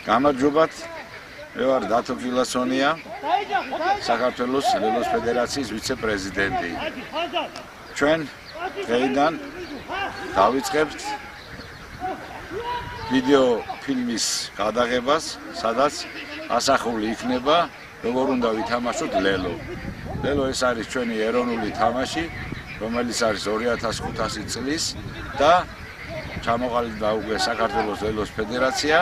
გამარჯობათ. მე ვარ დათო გილასონია, საქართველოს ლელოს ფედერაციის ვიცე-პრეზიდენტი. ჩვენ დღეიდან დავიწყებთ ვიდეო ფილმის გადაღებას, სადაც ასახული იქნება, როგორ უნდა ვითამაშოთ ლელო. ლელო ეს არის ჩვენი ეროვნული თამაში, რომელიც არის 2500 წლის და ჩამოყალიბდა უკვე საქართველოს ლელოს ფედერაცია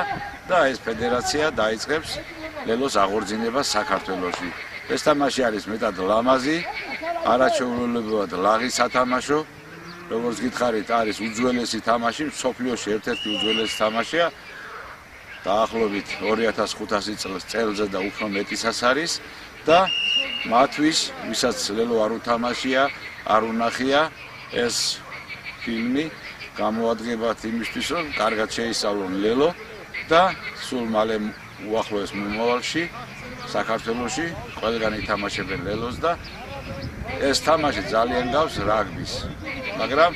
და ეს ფედერაცია დაიწყებს ლელოს აღორძინებას საქართველოში. ეს თამაში არის მეტად ლამაზი, არაჩვეულებრივად ლაღი სათამაშო. როგორც გითხარით, არის უძველესი თამაში, მსოფლიოში ერთ-ერთი უძველესი თამაშია. დაახლოებით 2500 წელზე და უფრო მეტისაც არის და მათთვის, ვისაც ლელო არ უთამაშია, არ უნახია, ეს ფილმი გამოადგებათ იმისთვის, რომ კარგად შეისწავლონ ლელო და სულ მალე უახლოეს მომავალში საქართველოში ყველგან ითამაშებენ ლელოს და ეს თამაში ძალიან გავს რაგბის. მაგრამ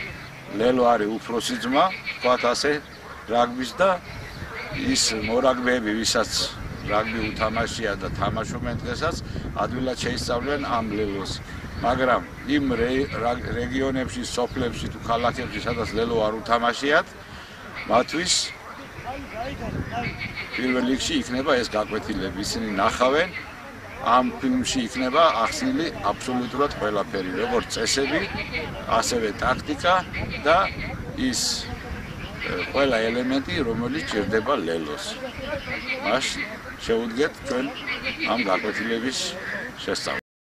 ლელო არის უფროსი ძმა, ვთქვათ ასე, რაგბის და ის მორაგბეები, ვისაც რაგბი უთამაშია და თამაშობენ დღესაც, ადვილად შეისწავლიან ამ ლელოს. მაგრამ იმ რეგიონებში, სოფლებში თუ ქალაქებში, სადაც ლელო არ უთამაშიათ, მათთვის პირველ რიგში იქნება ეს გაკვეთილები. ისინი ნახავენ, ამ ფილმში იქნება ახსნილი აბსოლუტურად ყველაფერი, როგორც წესები, ასევე ტაქტიკა და ის ყველა ელემენტი, რომელიც ჭირდება ლელოს. მაშინ შევუდგეთ ჩვენ ამ გაკვეთილების შესწავლას.